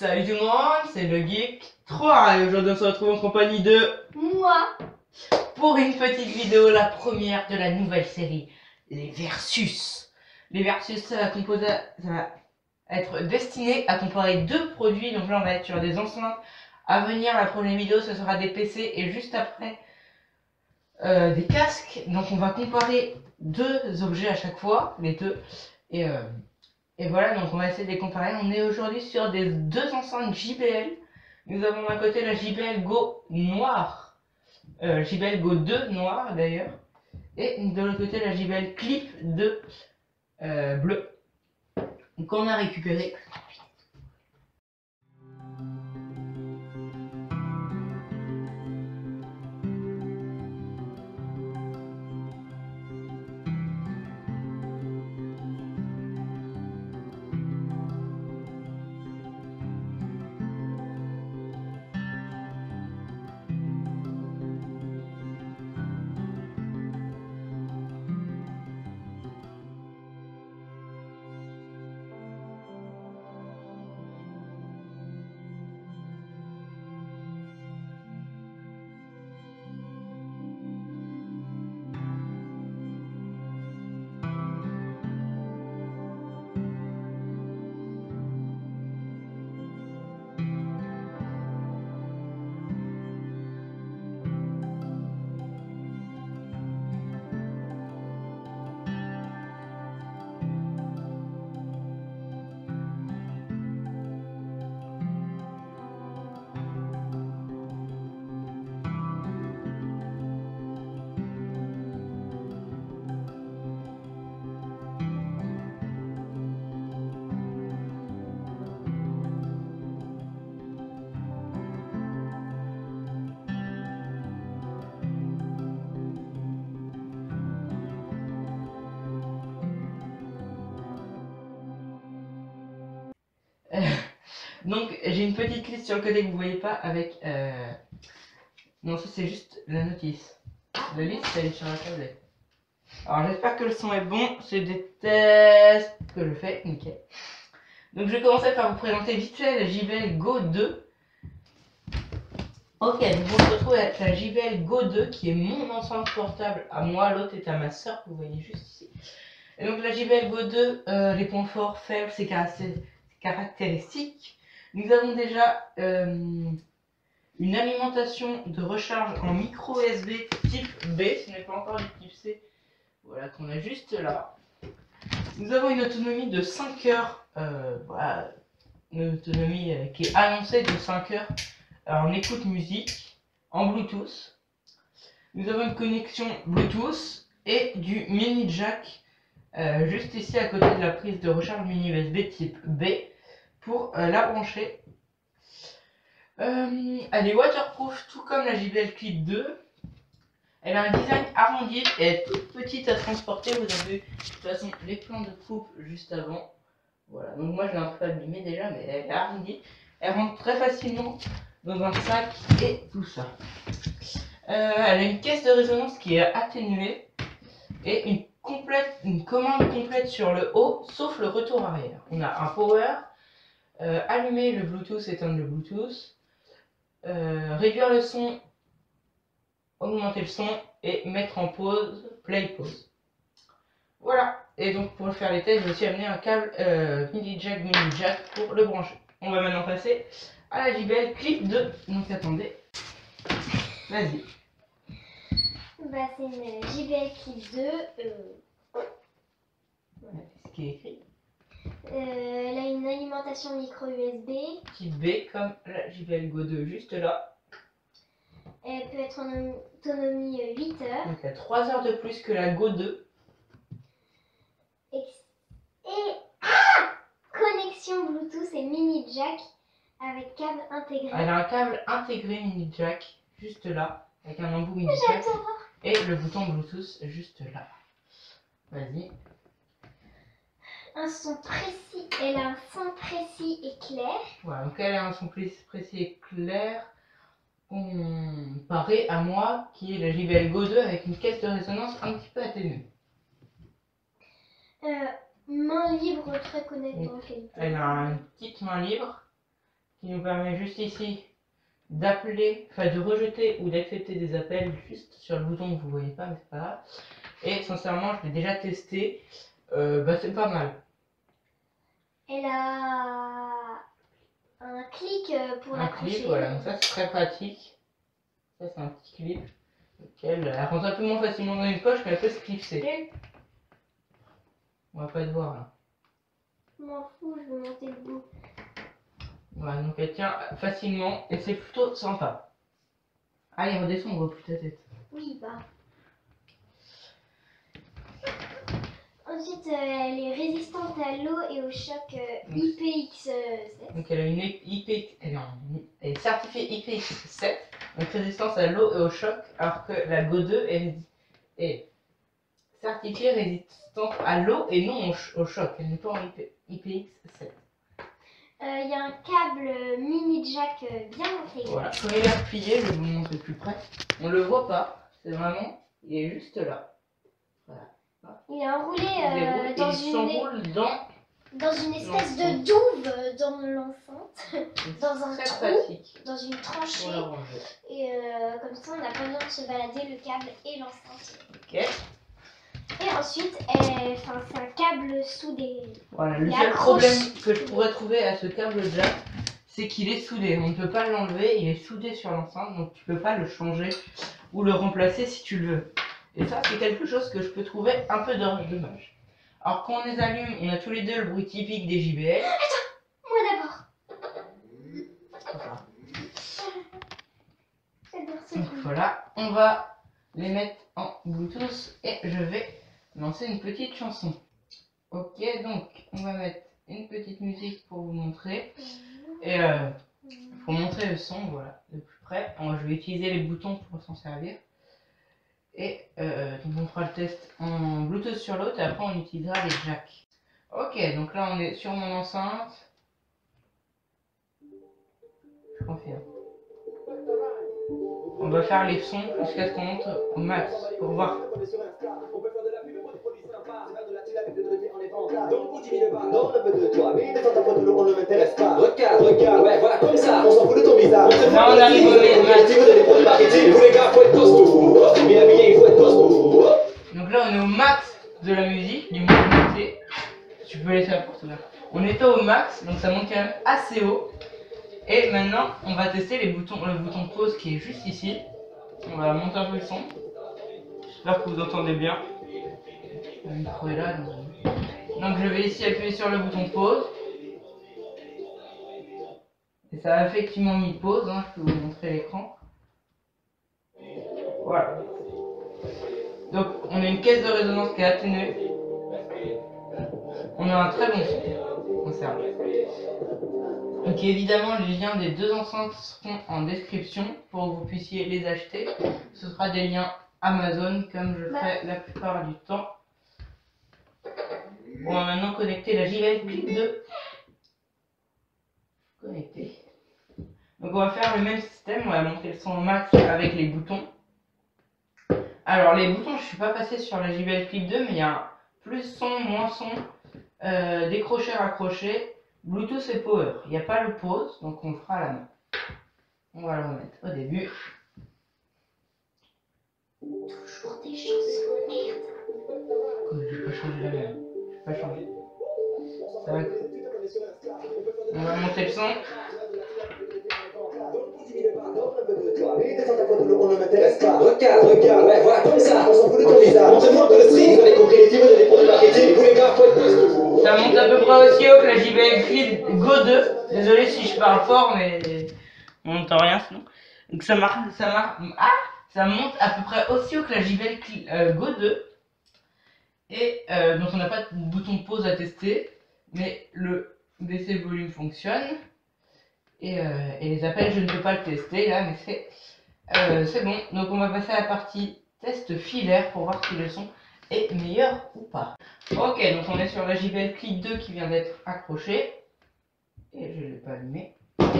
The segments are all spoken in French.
Salut tout le monde, c'est le Geek 3 et aujourd'hui on se retrouve en compagnie de moi pour une petite vidéo, la première de la nouvelle série, les Versus. Les Versus, ça va être destiné à comparer deux produits. Donc là on va être sur des enceintes. À venir, la première vidéo ce sera des PC et juste après des casques. Donc on va comparer deux objets à chaque fois, les deux. Et voilà, donc on va essayer de les comparer. On est aujourd'hui sur des deux enceintes JBL. Nous avons d'un côté la JBL Go noire, JBL Go 2 noire d'ailleurs, et de l'autre côté la JBL Clip 2 bleu, qu'on a récupéré. Donc j'ai une petite liste sur le côté que vous voyez pas avec non, ça c'est juste la notice. La liste elle est sur la tablette. Alors j'espère que le son est bon, c'est des tests que je fais, nickel. Donc je vais commencer par vous présenter vite fait la JBL Go 2. Ok, donc on se retrouve avec la JBL Go 2 qui est mon enceinte portable à moi, l'autre est à ma soeur que vous voyez juste ici. Et donc la JBL Go 2, les points forts, faibles, ses caractéristiques. Nous avons déjà une alimentation de recharge en micro USB type B, ce n'est pas encore du type C, voilà qu'on a juste là. Nous avons une autonomie de 5 heures, voilà, une autonomie qui est annoncée de 5 heures en écoute musique, en Bluetooth. Nous avons une connexion Bluetooth et du mini jack juste ici à côté de la prise de recharge mini USB type B pour la brancher. Elle est waterproof tout comme la JBL Clip 2. Elle a un design arrondi et elle est toute petite à transporter. Vous avez vu de toute façon les plans de coupe juste avant. Voilà, donc moi je l'ai un peu abîmée déjà, mais elle est arrondie. Elle rentre très facilement dans un sac et tout ça. Elle a une caisse de résonance qui est atténuée et une commande complète sur le haut, sauf le retour arrière. On a un power, allumer le Bluetooth, éteindre le Bluetooth, réduire le son, augmenter le son et mettre en pause, play pause. Voilà, et donc pour faire les tests, j'ai aussi amené un câble mini jack pour le brancher. On va maintenant passer à la JBL Clip 2. Donc attendez, vas-y. Bah c'est une JBL Clip 2. Voilà, c'est ce qui est écrit. Elle a une alimentation micro USB. Type B comme la JBL Go 2 juste là. Elle peut être en autonomie 8 heures. Donc elle a 3 heures de plus que la Go 2. Connexion Bluetooth et mini jack avec câble intégré. Elle a un câble intégré mini jack juste là, avec un embout mini jack et le bouton Bluetooth juste là. Vas-y. Un son précis, elle a un son précis et clair. Voilà, donc elle a un son précis et clair comparé à moi qui est la JBL Go 2 avec une caisse de résonance un petit peu atténuée. Main libre très connectante. Elle a une petite main libre qui nous permet juste ici d'appeler, enfin de rejeter ou d'accepter des appels juste sur le bouton que vous voyez pas, mais c'est pas grave. Et sincèrement, je l'ai déjà testé, c'est pas mal. Elle a un clic pour Un l'accrocher. clip, voilà, donc ça c'est très pratique. Ça c'est un petit clip, lequel elle rentre un peu moins facilement dans une poche, mais elle peut se clipser. On va pas te voir là. Je m'en fous, je vais monter le bout. Voilà, donc elle tient facilement et c'est plutôt sympa. Allez, redescends, on voit plus ta tête. Oui, bah. Ensuite, elle est résistante à l'eau et au choc IPX7. Donc elle a une elle est certifiée IPX7, donc résistance à l'eau et au choc, alors que la Go 2 est certifiée résistante à l'eau et non au choc. Elle n'est pas en IPX7. Il y a un câble mini jack bien intégré. Voilà, comme il est replié, je vais vous montrer plus près. On le voit pas, c'est vraiment, il est juste là. Voilà. Il est enroulé Il s'enroule dans une espèce de douve dans l'enceinte, dans un très trou, pratique dans une pour tranchée. la ranger. Et comme ça, on n'a pas besoin de se balader le câble et l'enceinte. Ok. Et ensuite, c'est un câble soudé. Voilà, le Il seul accroche. problème que je pourrais trouver à ce câble jack, c'est qu'il est soudé. On ne peut pas l'enlever, il est soudé sur l'enceinte, donc tu peux pas le changer ou le remplacer si tu le veux. Et ça, c'est quelque chose que je peux trouver un peu dommage. Alors quand on les allume, on a tous les deux le bruit typique des JBL. Attends, moi d'abord. Donc voilà, on va les mettre en Bluetooth et je vais lancer une petite chanson. Ok, donc on va mettre une petite musique pour vous montrer. Et pour montrer le son, voilà, de plus près. Alors, je vais utiliser les boutons pour s'en servir. Et donc on fera le test en Bluetooth sur l'autre et après on utilisera les jacks. Ok, donc là on est sur mon enceinte. Je confirme. On va faire les sons jusqu'à ce qu'on monte au max pour voir. Dans le peu de toi, mais descends ta photo, on ne m'intéresse pas. Regarde, ouais, voilà, comme ça, on s'en fout de ton bizarre. Là, on arrive au max. Donc là, on est au max de la musique, du moins monté. Tu peux laisser la porte ouverte. On était au max, donc ça monte quand même assez haut. Et maintenant, on va tester le bouton de pause qui est juste ici. On va monter un peu le son. J'espère que vous entendez bien. Le micro est là. Donc je vais ici appuyer sur le bouton pause. Et ça a effectivement mis pause, hein, je peux vous montrer l'écran. Voilà. Donc on a une caisse de résonance qui est atténuée. On a un très bon son. Conserve. Donc évidemment les liens des deux enceintes seront en description pour que vous puissiez les acheter. Ce sera des liens Amazon comme je ferai la plupart du temps. On va maintenant connecter la JBL Clip 2. Connecté. Donc on va faire le même système, on va monter le son au max avec les boutons. Alors les boutons, je ne suis pas passé sur la JBL Clip 2, mais il y a un plus son, moins son, décrocher, raccrocher, Bluetooth et Power. Il n'y a pas le pause, donc on le fera à la main. On va le remettre au début. Toujours des chansons, merde. Je vais pas changer la même. Je vais pas changer. Ça va. On va monter le son. Regarde, ouais, voilà, comme ça, on s'en fout de ton bizarre. Montre-moi que le stream, vous avez compris les types des produits marketing. Vous les gars, faut être plus que vous. Ça monte à peu près aussi haut que la JBL Clip Go 2. Désolé si je parle fort, mais on n'entend rien sinon. Donc ça monte à peu près aussi haut que la JBL Clip Go 2. Et donc on n'a pas de bouton de pause à tester, mais le baisser le volume fonctionne. Et les appels, je ne peux pas le tester là, mais c'est bon. Donc on va passer à la partie test filaire pour voir si le son est meilleur ou pas. Ok, donc on est sur la JBL Clip 2 qui vient d'être accrochée. Et je ne l'ai pas allumé. Ok.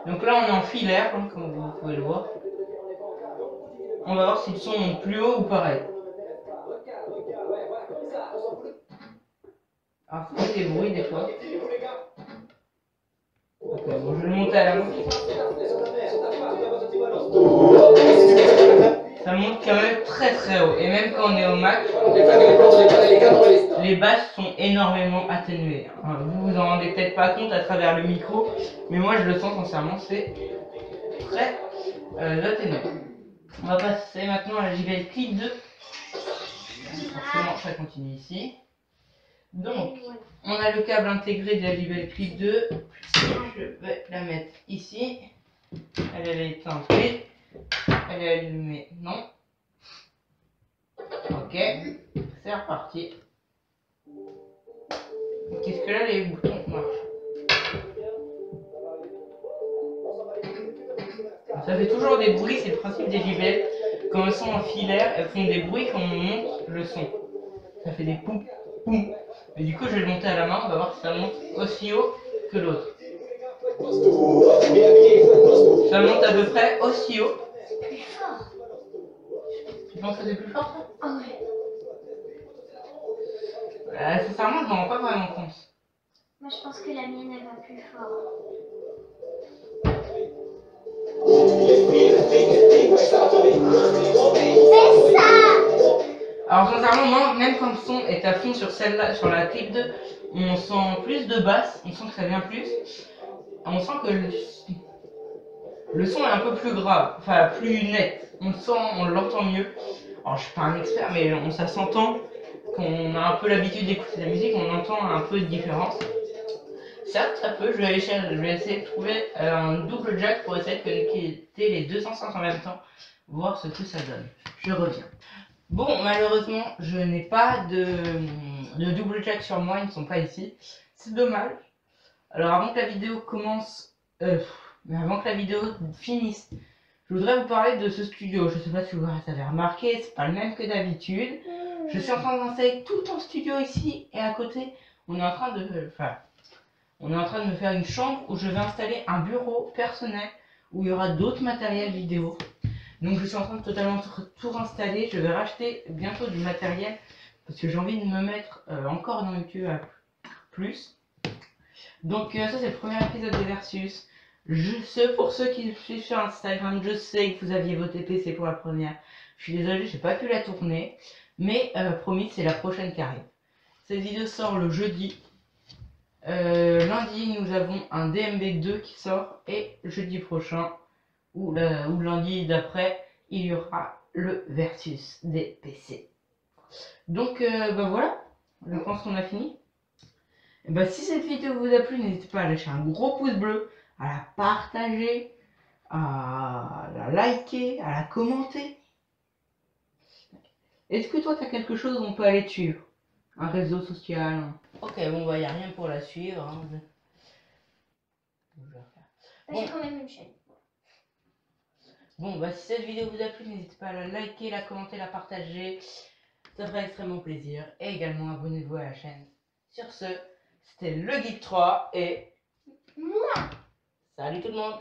Donc là on est en filaire, comme vous pouvez le voir. On va voir si le son monte plus haut ou pareil. Alors ça fait des bruits des fois. Ok, bon, je vais le monter à la main. Ça monte quand même très très haut. Et même quand on est au max, les basses sont énormément atténuées. Vous vous en rendez peut-être pas compte à travers le micro, mais moi je le sens sincèrement, c'est très atténué. On va passer maintenant à la JBL Clip 2. Forcément, ça continue ici. Donc, on a le câble intégré de la JBL Clip 2. Je vais la mettre ici. Elle est éteinte, oui. Elle est allumée, non. Ok, c'est reparti. Qu'est-ce que là les boutons marchent? Ça fait toujours des bruits, c'est le principe des JBL. Quand elles sont en filaire, elles font des bruits quand on monte le son. Ça fait des poum, poum. Et du coup, je vais le monter à la main, on va voir si ça monte aussi haut que l'autre. Ça monte à peu près aussi haut. Plus fort. Tu penses que c'est plus fort ça? Ah ouais. Sincèrement, je m'en rends pas vraiment compte. Moi je pense que la mienne elle va plus fort. C'est ça. Alors sincèrement, moi, même quand le son est à fond sur celle-là, sur la clip 2, on sent plus de basse, on sent que ça vient plus. On sent que le son est un peu plus grave, enfin plus net. On le sent, on l'entend mieux. Alors je suis pas un expert, mais ça s'entend. Qu'on a un peu l'habitude d'écouter la musique, on entend un peu de différence. Certes, ça peut, je vais essayer de trouver un double jack pour essayer de connecter les deux enceintes en même temps, voir ce que ça donne. Je reviens. Bon, malheureusement, je n'ai pas de double jack sur moi, ils ne sont pas ici. C'est dommage. Alors avant que la vidéo commence, mais avant que la vidéo finisse, je voudrais vous parler de ce studio. Je sais pas si vous avez remarqué, c'est pas le même que d'habitude. Je suis en train d'installer tout en studio ici et à côté, on est en train de me faire une chambre où je vais installer un bureau personnel où il y aura d'autres matériels vidéo. Donc je suis en train de totalement tout installer. Je vais racheter bientôt du matériel parce que j'ai envie de me mettre encore dans YouTube à plus. Donc ça c'est le premier épisode des Versus. Pour ceux qui me suivent sur Instagram, je sais que vous aviez voté PC pour la première. Je suis désolée, j'ai pas pu la tourner. Mais promis, c'est la prochaine qui arrive. Cette vidéo sort le jeudi. Lundi, nous avons un DMB2 qui sort. Et jeudi prochain, ou lundi d'après, il y aura le Versus des PC. Donc bah voilà, je pense qu'on a fini. Et bah, si cette vidéo vous a plu, n'hésitez pas à lâcher un gros pouce bleu, à la partager, à la liker, à la commenter. Est-ce que toi, tu as quelque chose où on peut aller te suivre? Un réseau social? Ok, bon, bah, y a rien pour la suivre. Hein. J'ai quand même une chaîne. Bon, bah, si cette vidéo vous a plu, n'hésitez pas à la liker, la commenter, la partager. Ça ferait extrêmement plaisir. Et également, abonnez-vous à la chaîne. Sur ce, c'était le Geek 3 et... Moi. Salut tout le monde!